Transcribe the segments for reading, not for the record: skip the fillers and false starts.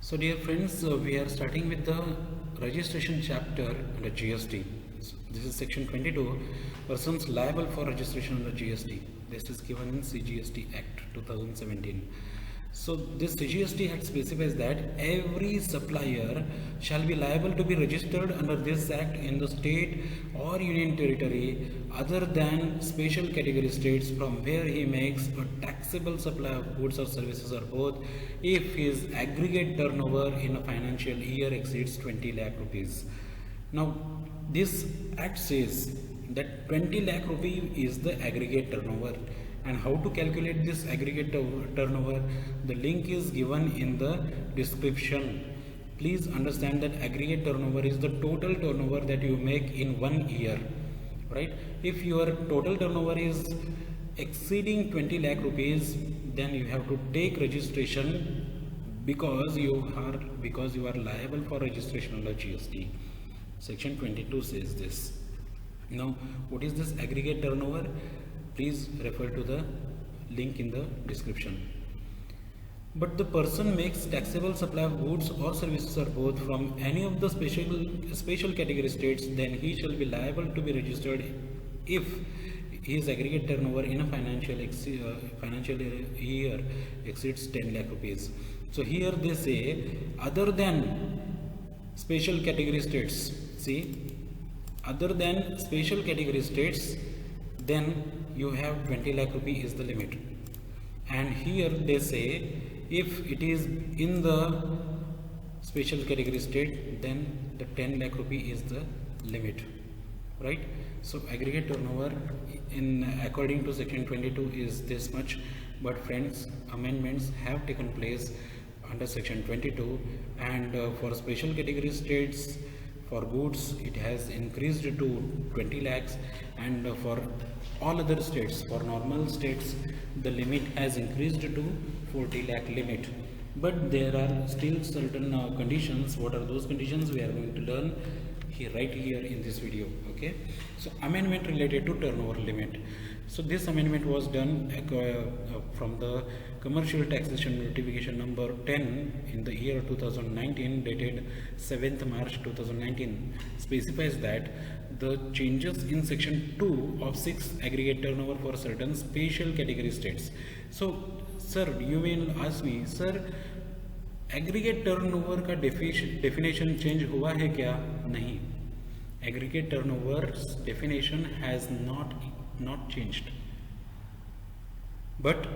So dear friends, we are starting with the registration chapter under GST. So this is section 22, persons liable for registration under GST. This is given in CGST Act 2017. So this CGST Act specifies that every supplier shall be liable to be registered under this Act in the state or union territory other than special category states from where he makes a taxable supply of goods or services or both if his aggregate turnover in a financial year exceeds 20 lakh rupees. Now this Act says that 20 lakh rupee is the aggregate turnover. And how to calculate this aggregate turnover? The link is given in the description. Please understand that aggregate turnover is the total turnover that you make in 1 year, right? If your total turnover is exceeding 20 lakh rupees, then you have to take registration because you are liable for registration under GST. Section 22 says this. Now, what is this aggregate turnover? Please refer to the link in the description. But the person makes taxable supply of goods or services or both from any of the special category states, then he shall be liable to be registered if his aggregate turnover in a financial year exceeds 10 lakh rupees. So here they say other than special category states. See, other than special category states, then you have 20 lakh rupee is the limit. And here they say if it is in the special category state, then the 10 lakh rupee is the limit, right? So aggregate turnover in according to section 22 is this much, but friends, amendments have taken place under section 22, and for special category states, for goods it has increased to 20 lakhs, and for all other states, for normal states, the limit has increased to 40 lakh limit. But there are still certain conditions. What are those conditions? We are going to learn here right here in this video. Okay, so amendment related to turnover limit. So this amendment was done from the commercial taxation notification number 10 in the year 2019, dated 7th March 2019, specifies that the changes in section 2 of 6 aggregate turnover for certain special category states. So sir, you will ask me, sir, aggregate turnover का definition change हुआ है क्या? नहीं, aggregate turnover definition has not changed, but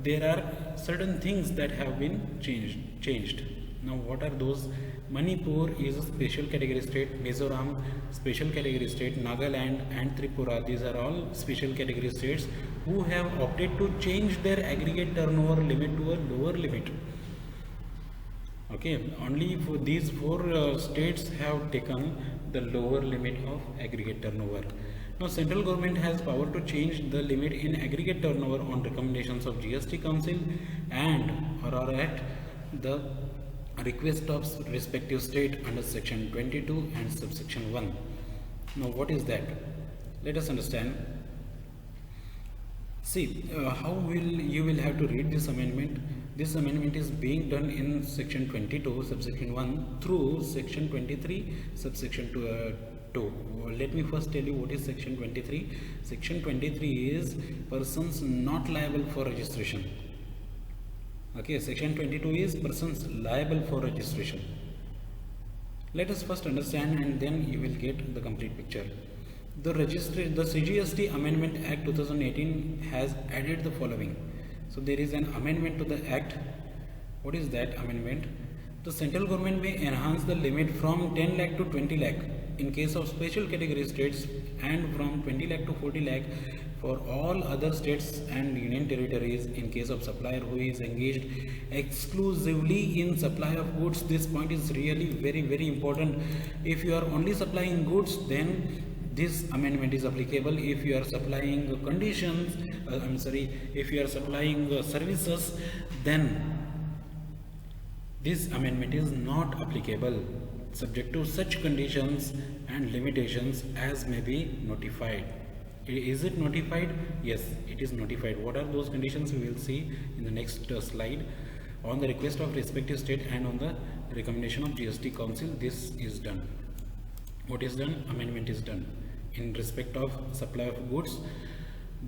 there are certain things that have been changed. Now what are those? Manipur is a special category state, Mizoram special category state, Nagaland and Tripura, these are all special category states who have opted to change their aggregate turnover limit to a lower limit. Okay, only for these 4 states have taken the lower limit of aggregate turnover. Now central government has power to change the limit in aggregate turnover on recommendations of GST Council and or at the request of respective state under section 22 and subsection 1. Now what is that? Let us understand. See, how you will have to read this amendment. This amendment is being done in section 22 subsection 1 through section 23 subsection 2. Let me first tell you what is section 23. Section 23 is persons not liable for registration. Okay, section 22 is persons liable for registration. Let us first understand and then you will get the complete picture. The CGST Amendment Act 2018 has added the following. So there is an amendment to the Act. What is that amendment? The central government may enhance the limit from 10 lakh to 20 lakh in case of special category states, and from 20 lakh to 40 lakh for all other states and union territories in case of supplier who is engaged exclusively in supply of goods. This point is really very important. If you are only supplying goods, then this amendment is applicable. If you are supplying conditions, if you are supplying services, then this amendment is not applicable, subject to such conditions and limitations as may be notified. Is it notified? Yes, it is notified. What are those conditions? We will see in the next slide. On the request of respective state and on the recommendation of GST Council, this is done. What is done? Amendment is done. In respect of supply of goods,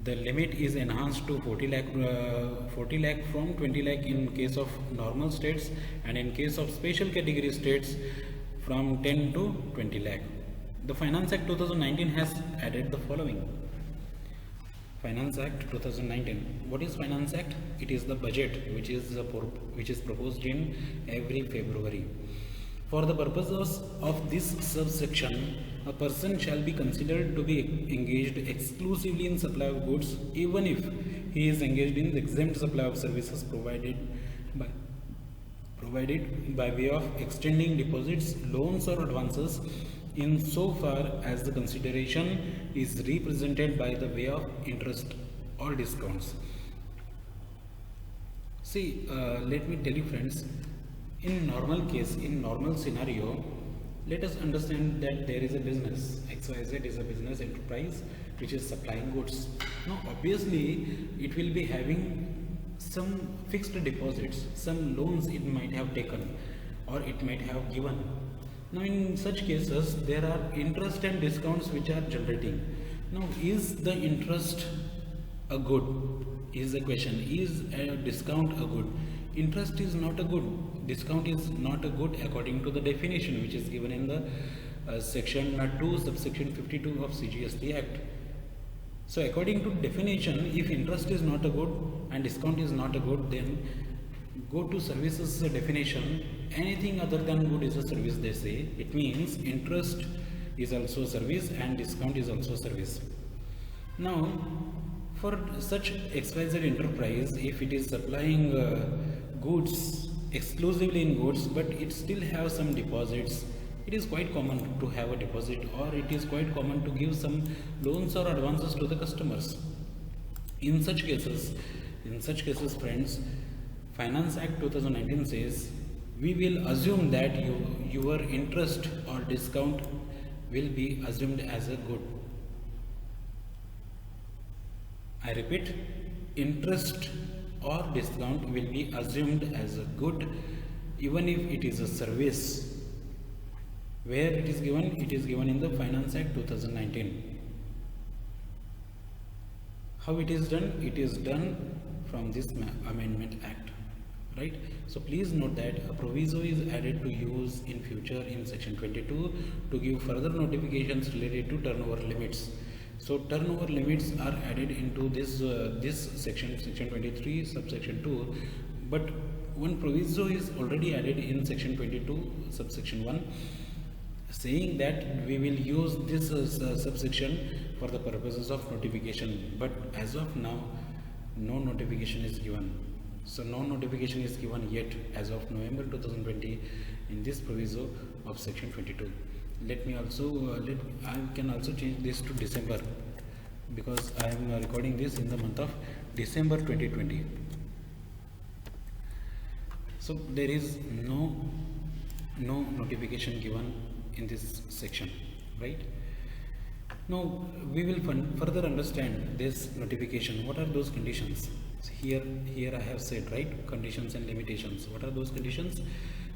the limit is enhanced to 40 lakh from 20 lakh in case of normal states, and in case of special category states from 10 to 20 lakh. The Finance Act 2019 has added the following. Finance Act 2019. What is Finance Act? It is the budget which is proposed in every February. For the purposes of this subsection, a person shall be considered to be engaged exclusively in supply of goods, even if he is engaged in the exempt supply of services provided by way of extending deposits, loans or advances, in so far as the consideration is represented by the way of interest or discounts. See, let me tell you friends, in normal case, in normal scenario, let us understand that there is a business, XYZ is a business enterprise which is supplying goods. Now obviously it will be having some fixed deposits, some loans it might have taken or it might have given. Now in such cases there are interest and discounts which are generating. Now is the interest a good? Is the question. Is a discount a good? Interest is not a good. Discount is not a good according to the definition which is given in the section 2 subsection 52 of CGST Act. So according to definition, if interest is not a good and discount is not a good, then go to services definition. Anything other than good is a service, they say. It means interest is also service and discount is also service. Now for such XYZ enterprise, if it is supplying goods exclusively in goods, but it still have some deposits, it is quite common to have a deposit, or it is quite common to give some loans or advances to the customers. In such cases friends, Finance Act 2019 says we will assume that your interest or discount will be assumed as a good. I repeat, interest or discount will be assumed as a good even if it is a service. Where it is given? It is given in the Finance Act 2019. How it is done? It is done from this Amendment Act, right? So please note that a proviso is added to use in future in section 22 to give further notifications related to turnover limits. So turnover limits are added into this section 23 subsection 2, but one proviso is already added in section 22 subsection 1, saying that we will use this subsection for the purposes of notification, but as of now no notification is given. So no notification is given yet as of November 2020 in this proviso of section 22. Let me also I can also change this to December, because I am recording this in the month of December 2020. So there is no notification given in this section, right? Now we will further understand this notification. What are those conditions? Here I have said, right, conditions and limitations. What are those conditions?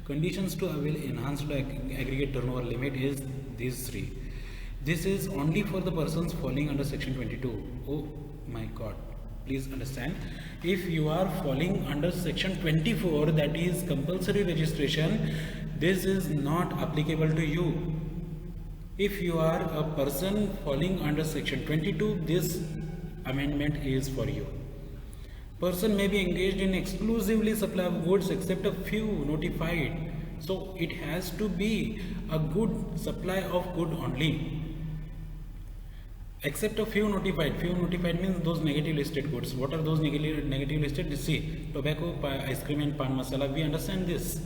Conditions to avail enhanced aggregate turnover limit is these three. This is only for the persons falling under section 22. Oh my god, please understand, if you are falling under section 24, that is compulsory registration, this is not applicable to you. If you are a person falling under section 22, this amendment is for you. Person may be engaged in exclusively supply of goods except a few notified. So it has to be a good supply of good only. Except a few notified. Few notified means those negative listed goods. What are those negative listed? See, tobacco, ice cream and pan masala. We understand this,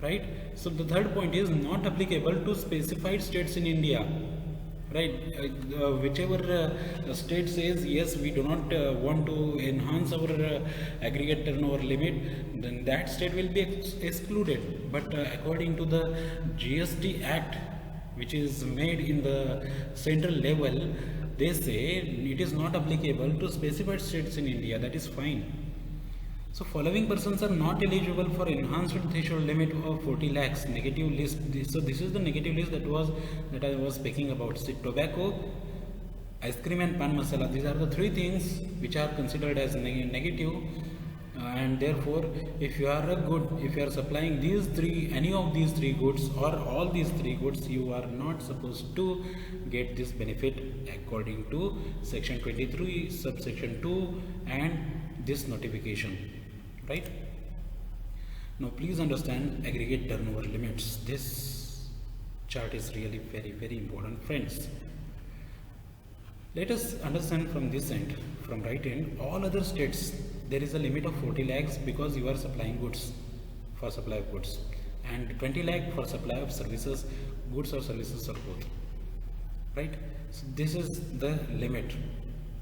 right? So the third point is not applicable to specified states in India. Right, whichever state says yes, we do not want to enhance our aggregate turnover limit, then that state will be excluded. But according to the GST Act, which is made in the central level, they say it is not applicable to specified states in India. That is fine. So following persons are not eligible for enhanced threshold limit of 40 lakhs. Negative list. So this is the negative list that I was speaking about. See, tobacco, ice cream and pan masala. These are the three things which are considered as negative. And therefore, if you are supplying any of these three goods or all these three goods, you are not supposed to get this benefit according to section 23 subsection 2 and this notification, right? Now please understand aggregate turnover limits. This chart is really very important, friends. Let us understand from this end, from right end, all other states there is a limit of 40 lakhs because you are supplying goods, for supply of goods, and 20 lakh for supply of services, goods or services or both, right? So this is the limit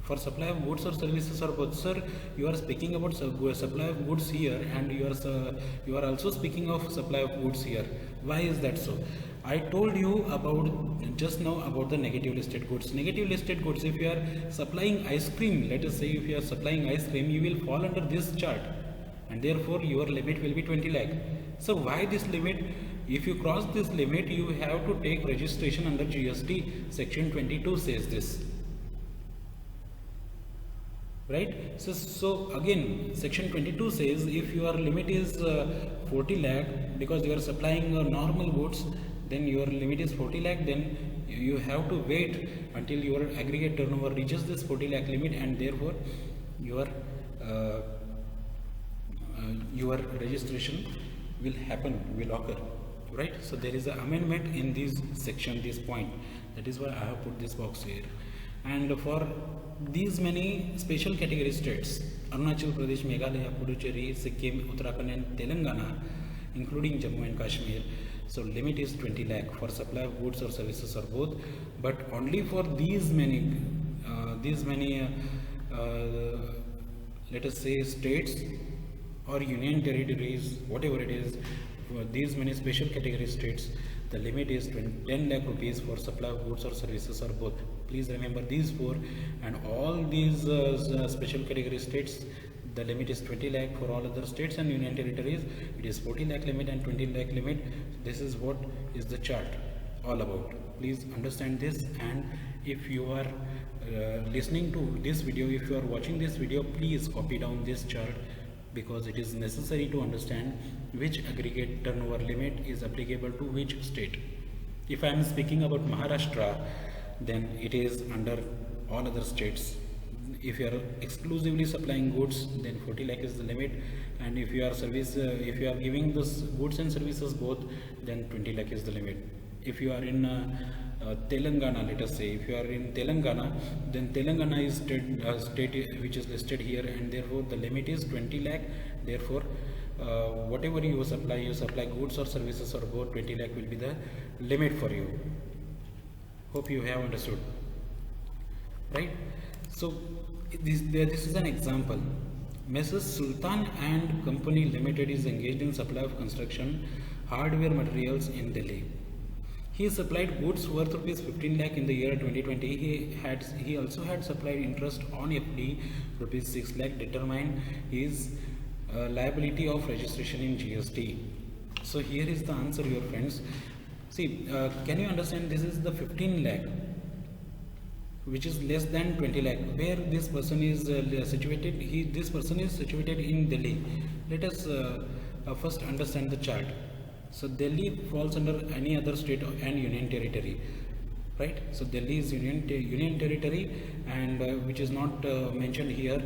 for supply of goods or services or both. Sir, you are speaking about supply of goods here, and you are also speaking of supply of goods here. Why is that so? I told you about just now about the negative listed goods. Negative listed goods, if you are supplying ice cream, let us say if you are supplying ice cream, you will fall under this chart, and therefore your limit will be 20 lakh. So why this limit? If you cross this limit, you have to take registration under GST. Section 22 says this, right? So again, section 22 says if your limit is 40 lakh because you are supplying normal goods, then your limit is 40 lakh, then you have to wait until your aggregate turnover reaches this 40 lakh limit, and therefore your registration will occur, right? So there is an amendment in this section, this point. That is why I have put this box here. And for these many special category states, Arunachal Pradesh, Meghalaya, Puducherry, Sikkim, Uttarakhand and Telangana, including Jammu and Kashmir, so limit is 20 lakh for supply of goods or services or both, but only for these many let us say states or union territories, whatever it is, for these many special category states, the limit is 10 lakh rupees for supply of goods or services or both. Please remember these four, and all these special category states, the limit is 20 lakh. For all other states and union territories, it is 40 lakh limit and 20 lakh limit. This is what is the chart all about. Please understand this, and if you are listening to this video, if you are watching this video, please copy down this chart, because it is necessary to understand which aggregate turnover limit is applicable to which state. If I am speaking about Maharashtra, then it is under all other states. If you are exclusively supplying goods, then 40 lakh is the limit, and if you are if you are giving this goods and services both, then 20 lakh is the limit. If you are in Telangana, let us say, if you are in Telangana, then Telangana is state which is listed here, and therefore the limit is 20 lakh. Therefore, whatever you supply goods or services or both, 20 lakh will be the limit for you. Hope you have understood, right? So this is an example. Messrs. Sultan and Company Limited is engaged in supply of construction hardware materials in Delhi. He supplied goods worth rupees 15 lakh in the year 2020. He also had supplied interest on FD rupees 6 lakh, determine his liability of registration in GST. So here is the answer, your friends. See, can you understand? This is the 15 lakh, which is less than 20 lakh. Where this person is situated? This person is situated in Delhi. Let us first understand the chart. So Delhi falls under any other state and union territory, right? So Delhi is union territory, and which is not mentioned here.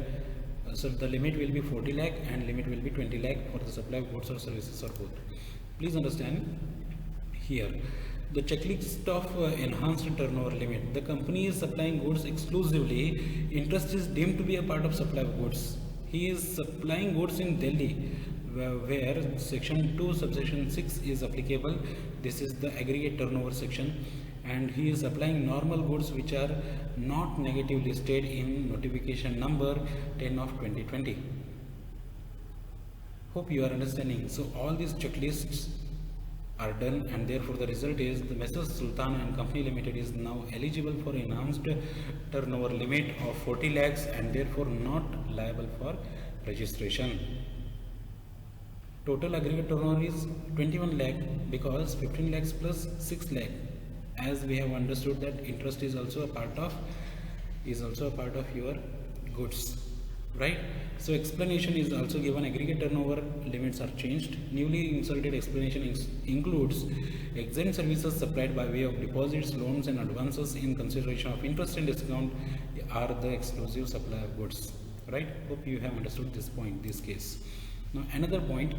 So the limit will be 40 lakh and limit will be 20 lakh for the supply of goods or services or both. Please understand here the checklist of enhanced turnover limit. The company is supplying goods exclusively. Interest is deemed to be a part of supply of goods. He is supplying goods in Delhi, where section 2 subsection 6 is applicable. This is the aggregate turnover section, and he is supplying normal goods which are not negatively listed in notification number 10 of 2020. Hope you are understanding. So all these checklists are done, and therefore the result is the Messrs. Sultan and Company Limited is now eligible for enhanced turnover limit of 40 lakhs and therefore not liable for registration. Total aggregate turnover is 21 lakh because 15 lakhs plus 6 lakh, as we have understood that interest is also a part of your goods, right? So explanation is also given. Aggregate turnover limits are changed. Newly inserted explanation includes exempt services supplied by way of deposits, loans and advances in consideration of interest and discount are the exclusive supply of goods, right? Hope you have understood this point, this case. Now another point,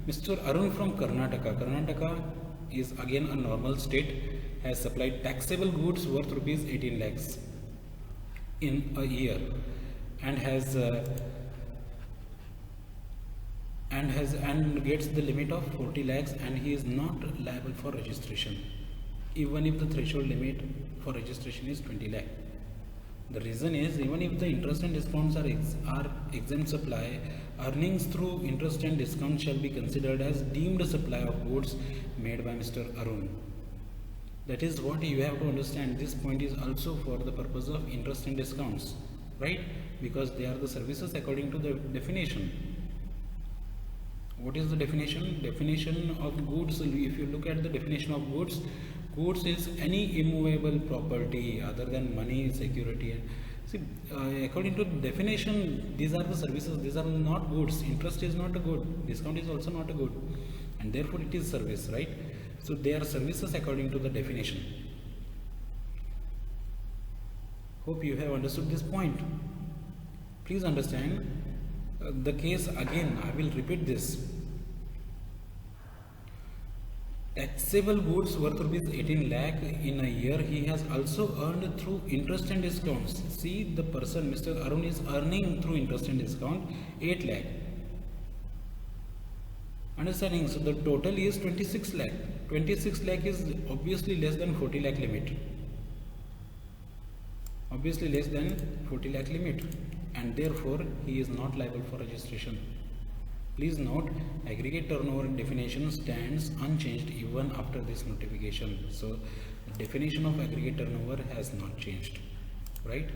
Mr. Arun from Karnataka is again a normal state, has supplied taxable goods worth rupees 18 lakhs in a year and gets the limit of 40 lakhs, and he is not liable for registration even if the threshold limit for registration is 20 lakh. The reason is, even if the interest and discounts are exempt supply, earnings through interest and discount shall be considered as deemed supply of goods made by Mr. Arun. That is what you have to understand. This point is also for the purpose of interest and discounts, right? Because they are the services according to the definition. What is the definition? Definition of goods, if you look at the definition of goods, goods is any immovable property other than money, security. See, according to definition, these are the services, these are not goods. Interest is not a good, discount is also not a good, and therefore it is service, right? So they are services according to the definition. Hope you have understood this point. Please understand the case again. I will repeat this. Taxable goods worth rupees 18 lakh in a year he has also earned through interest and discounts. See, the person, Mr. Arun, is earning through interest and discount 8 lakh. Understanding? So the total is 26 lakh. 26 lakh is obviously less than 40 lakh limit. Obviously less than 40 lakh limit, and therefore he is not liable for registration. Please note, aggregate turnover definition stands unchanged even after this notification. So the definition of aggregate turnover has not changed, right?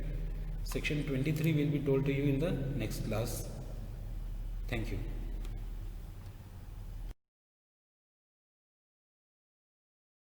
Section 23 will be told to you in the next class. Thank you.